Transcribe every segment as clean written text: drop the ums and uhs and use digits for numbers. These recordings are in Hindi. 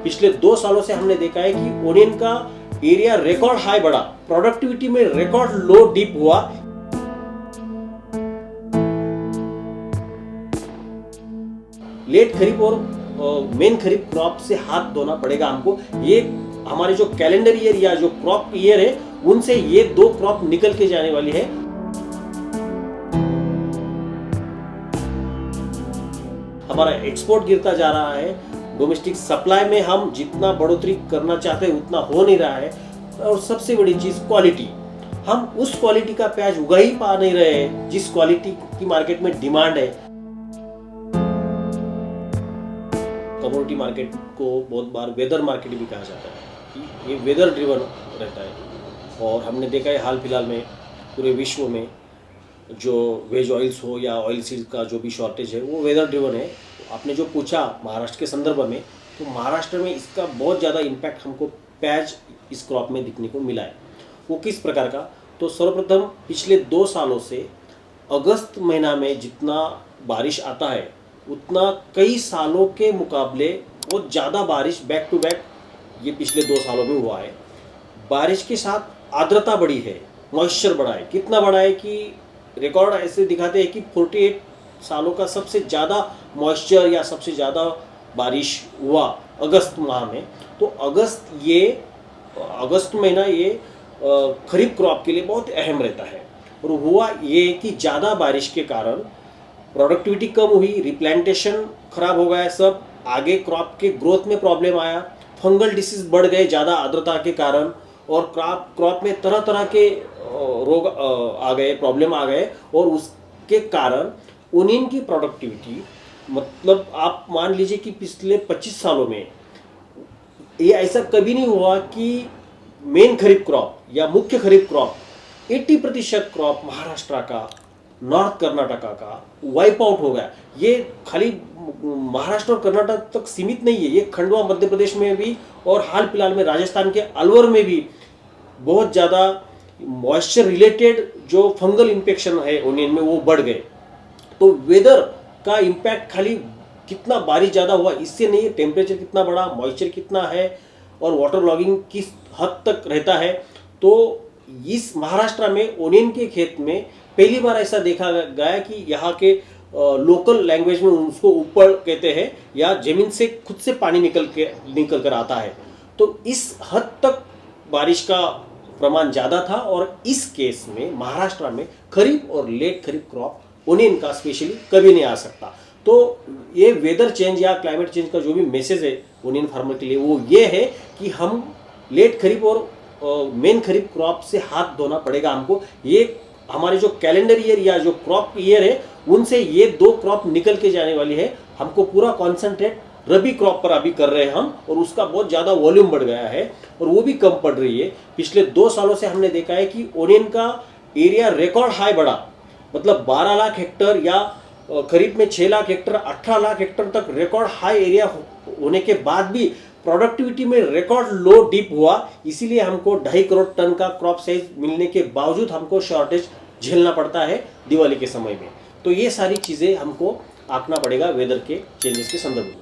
पिछले 2 सालों से हमने देखा है कि ओनियन का एरिया रिकॉर्ड हाई बढ़ा, प्रोडक्टिविटी में रिकॉर्ड लो डिप हुआ। लेट खरीफ और मेन खरीफ क्रॉप से हाथ धोना पड़ेगा हमको। ये हमारे जो कैलेंडर ईयर या जो क्रॉप ईयर है उनसे ये 2 क्रॉप निकल के जाने वाली है। हमारा एक्सपोर्ट गिरता जा रहा है, डोमेस्टिक सप्लाई में हम जितना बढ़ोतरी करना चाहते हैं उतना हो नहीं रहा है। और सबसे बड़ी चीज क्वालिटी, हम उस क्वालिटी का प्याज उगा ही पा नहीं रहे हैं जिस क्वालिटी की मार्केट में डिमांड है। कमोडिटी मार्केट को बहुत बार वेदर मार्केट भी कहा जाता है कि ये वेदर ड्रिवन रहता है। और हमने देखा है हाल फिलहाल में पूरे विश्व में जो वेज ऑयल्स हो या ऑयल सीड का जो भी शॉर्टेज है वो वेदर ड्रिवन है। आपने जो पूछा महाराष्ट्र के संदर्भ में, तो महाराष्ट्र में इसका बहुत ज़्यादा इम्पैक्ट हमको प्याज इस क्रॉप में दिखने को मिला है। वो किस प्रकार का, तो सर्वप्रथम पिछले 2 सालों से अगस्त महीना में जितना बारिश आता है उतना कई सालों के मुकाबले बहुत ज़्यादा बारिश बैक टू बैक ये पिछले 2 सालों में हुआ है। बारिश के साथ आर्द्रता बढ़ी है, मॉइस्चर बढ़ा है। कितना बढ़ा है कि रिकॉर्ड ऐसे दिखाते हैं कि 48 सालों का सबसे ज़्यादा मॉइस्चर या सबसे ज़्यादा बारिश हुआ अगस्त माह में। तो अगस्त महीना ये खरीफ क्रॉप के लिए बहुत अहम रहता है। और हुआ ये कि ज़्यादा बारिश के कारण प्रोडक्टिविटी कम हुई, रिप्लांटेशन खराब हो गया, सब आगे क्रॉप के ग्रोथ में प्रॉब्लम आया, फंगल डिसीज बढ़ गए ज़्यादा आर्द्रता के कारण, और क्रॉप में तरह तरह के रोग आ गए, प्रॉब्लम आ गए। और उसके कारण ओनियन की प्रोडक्टिविटी, मतलब आप मान लीजिए कि पिछले 25 सालों में ये ऐसा कभी नहीं हुआ कि मेन खरीफ क्रॉप या मुख्य खरीफ क्रॉप 80% क्रॉप महाराष्ट्र का, नॉर्थ कर्नाटका का वाइप आउट हो गया। ये खाली महाराष्ट्र और कर्नाटक तक सीमित नहीं है, ये खंडवा मध्य प्रदेश में भी और हाल फिलहाल में राजस्थान के अलवर में भी बहुत ज़्यादा मॉइस्चर रिलेटेड जो फंगल इन्फेक्शन है ओनियन में वो बढ़ गए। तो वेदर का इम्पैक्ट खाली कितना बारिश ज़्यादा हुआ इससे नहीं है, टेम्परेचर कितना बढ़ा, मॉइस्चर कितना है और वाटर लॉगिंग किस हद तक रहता है। तो इस महाराष्ट्र में ओनियन के खेत में पहली बार ऐसा देखा गया कि यहाँ के लोकल लैंग्वेज में उसको ऊपर कहते हैं या जमीन से खुद से पानी निकल कर आता है। तो इस हद तक बारिश का प्रमाण ज़्यादा था। और इस केस में महाराष्ट्र में खरीफ और लेट खरीफ क्रॉप ओनियन का स्पेशली कभी नहीं आ सकता। तो ये वेदर चेंज या क्लाइमेट चेंज का जो भी मैसेज है ओनियन फार्मर के लिए वो ये है कि हम लेट खरीफ और मेन खरीफ क्रॉप से हाथ धोना पड़ेगा हमको। ये हमारे जो कैलेंडर ईयर या जो क्रॉप ईयर है उनसे ये 2 क्रॉप निकल के जाने वाली है। हमको पूरा कॉन्सेंट्रेट रबी क्रॉप पर अभी कर रहे हैं हम, और उसका बहुत ज़्यादा वॉल्यूम बढ़ गया है और वो भी कम पड़ रही है। पिछले 2 सालों से हमने देखा है कि ओनियन का एरिया रिकॉर्ड हाई बढ़ा, मतलब 12 लाख हेक्टर या खरीफ में 6 लाख हेक्टर, 18 लाख हेक्टर तक रिकॉर्ड हाई एरिया होने के बाद भी प्रोडक्टिविटी में रिकॉर्ड लो डिप हुआ। इसीलिए हमको 2.5 करोड़ टन का क्रॉप साइज मिलने के बावजूद हमको शॉर्टेज झेलना पड़ता है दिवाली के समय में। तो ये सारी चीज़ें हमको आंकना पड़ेगा वेदर के चेंजेस के संदर्भ में।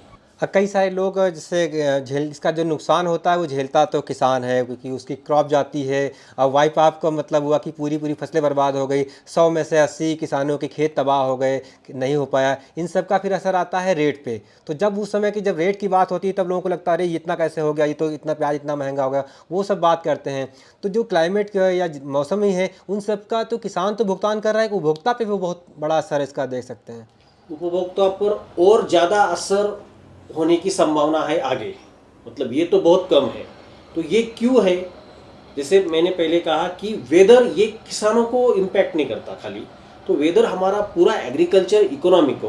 कई सारे लोग जैसे इसका जो नुकसान होता है वो झेलता तो किसान है, क्योंकि उसकी क्रॉप जाती है। और वाइप ऑफ का मतलब हुआ कि पूरी फसलें बर्बाद हो गई, 100 में से 80 किसानों के खेत तबाह हो गए, नहीं हो पाया। इन सब का फिर असर आता है रेट पे। तो जब उस समय की जब रेट की बात होती है तब लोगों को लगता है अरे ये इतना कैसे हो गया, ये तो इतना प्याज इतना महंगा हो गया, वो सब बात करते हैं। तो जो क्लाइमेट या मौसम ही है उन सब का तो किसान तो भुगतान कर रहा है, उपभोक्ता पे भी बहुत बड़ा असर इसका देख सकते हैं। उपभोक्ता पर और ज़्यादा असर होने की संभावना है आगे, मतलब ये तो बहुत कम है। तो ये क्यों है, जैसे मैंने पहले कहा कि वेदर ये किसानों को इम्पैक्ट नहीं करता खाली, तो वेदर हमारा पूरा एग्रीकल्चर इकोनॉमी को,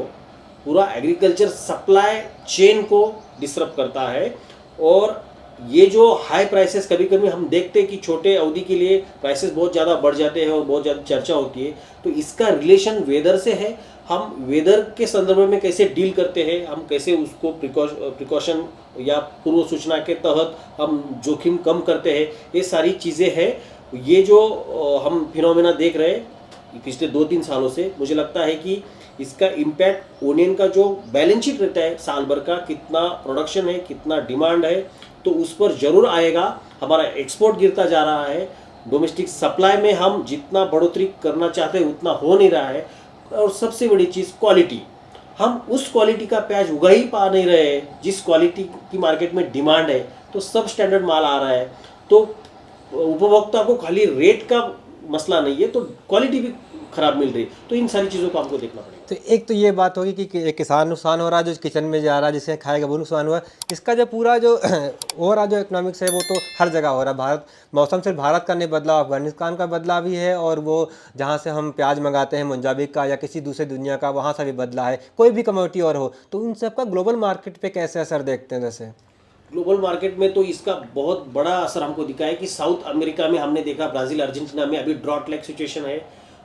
पूरा एग्रीकल्चर सप्लाई चेन को डिस्टर्ब करता है। और ये जो हाई प्राइसेस कभी कभी हम देखते हैं कि छोटे अवधि के लिए प्राइसेस बहुत ज़्यादा बढ़ जाते हैं और बहुत ज़्यादा चर्चा होती है, तो इसका रिलेशन वेदर से है। हम वेदर के संदर्भ में कैसे डील करते हैं, हम कैसे उसको प्रिकॉशन या पूर्व सूचना के तहत हम जोखिम कम करते हैं, ये सारी चीज़ें हैं। ये जो हम फिनोमेना देख रहे हैं पिछले 2-3 सालों से, मुझे लगता है कि इसका इम्पैक्ट ओनियन का जो बैलेंस शीट रहता है साल भर का, कितना प्रोडक्शन है, कितना डिमांड है, तो उस पर ज़रूर आएगा। हमारा एक्सपोर्ट गिरता जा रहा है, डोमेस्टिक सप्लाई में हम जितना बढ़ोतरी करना चाहते हैं उतना हो नहीं रहा है, और सबसे बड़ी चीज़ क्वालिटी, हम उस क्वालिटी का प्याज उगा ही पा नहीं रहे हैं जिस क्वालिटी की मार्केट में डिमांड है। तो सब स्टैंडर्ड माल आ रहा है, तो उपभोक्ता को खाली रेट का मसला नहीं है, तो क्वालिटी भी खराब मिल रही है। तो इन सारी चीज़ों को हमको देखना पड़ेगा। तो एक तो ये बात होगी कि किसान नुकसान हो रहा है, जो किचन में जा रहा है, जिसे खाएगा वो नुकसान हुआ। इसका जो पूरा जो हो रहा जो इकोनॉमिक्स है वो तो हर जगह हो रहा है। भारत मौसम सिर्फ भारत का नहीं बदला, अफगानिस्तान का बदला भी है, और वो जहाँ से हम प्याज मंगाते हैं मोजाम्बिक का या किसी दूसरे दुनिया का, वहाँ से भी बदला है। कोई भी कमोडिटी और हो, तो उन सब का ग्लोबल मार्केट पे कैसे असर देखते हैं? जैसे ग्लोबल मार्केट में तो इसका बहुत बड़ा असर हमको दिखा है कि साउथ अमेरिका में हमने देखा, ब्राज़ील अर्जेंटीना में अभी ड्रॉट लाइक सिचुएशन है,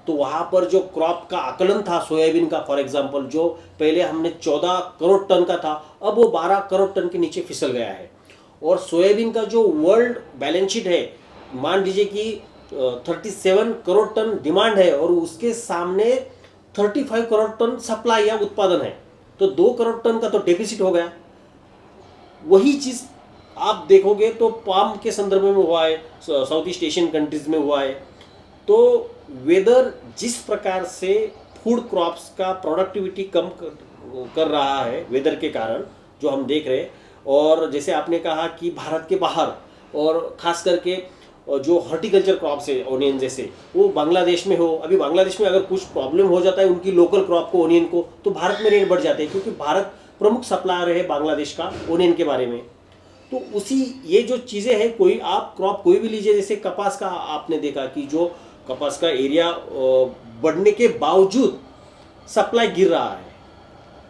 तो वहाँ पर जो क्रॉप का आकलन था सोयाबीन का फॉर एग्जांपल, जो पहले हमने 14 करोड़ टन का था, अब वो 12 करोड़ टन के नीचे फिसल गया है। और सोयाबीन का जो वर्ल्ड बैलेंस शीट है, मान लीजिए कि 37 करोड़ टन डिमांड है और उसके सामने 35 करोड़ टन सप्लाई या उत्पादन है, तो 2 करोड़ टन का तो डेफिसिट हो गया। वही चीज़ आप देखोगे तो पाम के संदर्भ में हुआ है, साउथ ईस्ट एशियन कंट्रीज में हुआ है। तो वेदर जिस प्रकार से फूड क्रॉप्स का प्रोडक्टिविटी कम कर रहा है वेदर के कारण, जो हम देख रहे हैं, और जैसे आपने कहा कि भारत के बाहर और खास करके जो हॉर्टिकल्चर क्रॉप्स है ओनियन जैसे, वो बांग्लादेश में हो, अभी बांग्लादेश में अगर कुछ प्रॉब्लम हो जाता है उनकी लोकल क्रॉप को, ओनियन को, तो भारत में रेट बढ़ जाते हैं, क्योंकि भारत प्रमुख सप्लायर है बांग्लादेश का ओनियन के बारे में। तो उसी ये जो चीज़ें हैं, कोई आप क्रॉप कोई भी लीजिए, जैसे कपास का आपने देखा कि जो कपास का एरिया बढ़ने के बावजूद सप्लाई गिर रहा है।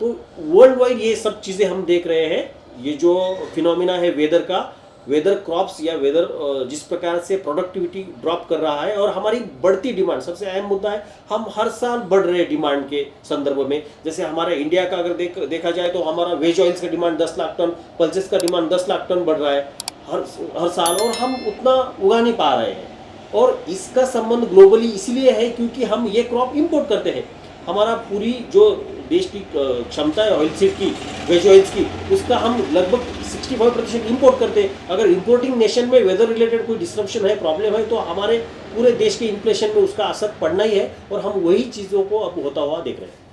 तो वर्ल्ड वाइड ये सब चीज़ें हम देख रहे हैं, ये जो फिनोमिना है वेदर का, वेदर क्रॉप्स या वेदर जिस प्रकार से प्रोडक्टिविटी ड्रॉप कर रहा है, और हमारी बढ़ती डिमांड सबसे अहम मुद्दा है। हम हर साल बढ़ रहे हैं डिमांड के संदर्भ में। जैसे हमारा इंडिया का अगर देखा जाए तो हमारा वेज ऑयल्स का डिमांड 10 लाख टन, पल्सेस का डिमांड 10 लाख टन बढ़ रहा है हर साल, और हम उतना उगा नहीं पा रहे हैं। और इसका संबंध ग्लोबली इसलिए है क्योंकि हम ये क्रॉप इंपोर्ट करते हैं। हमारा पूरी जो देश की क्षमता है ऑयल सीड की, वेज ऑयल्स की, उसका हम लगभग 65% इंपोर्ट करते हैं। अगर इंपोर्टिंग नेशन में वेदर रिलेटेड कोई डिस्ट्रप्शन है, प्रॉब्लम है, तो हमारे पूरे देश के इन्फ्लेशन में उसका असर पड़ना ही है, और हम वही चीज़ों को अब होता हुआ देख रहे हैं।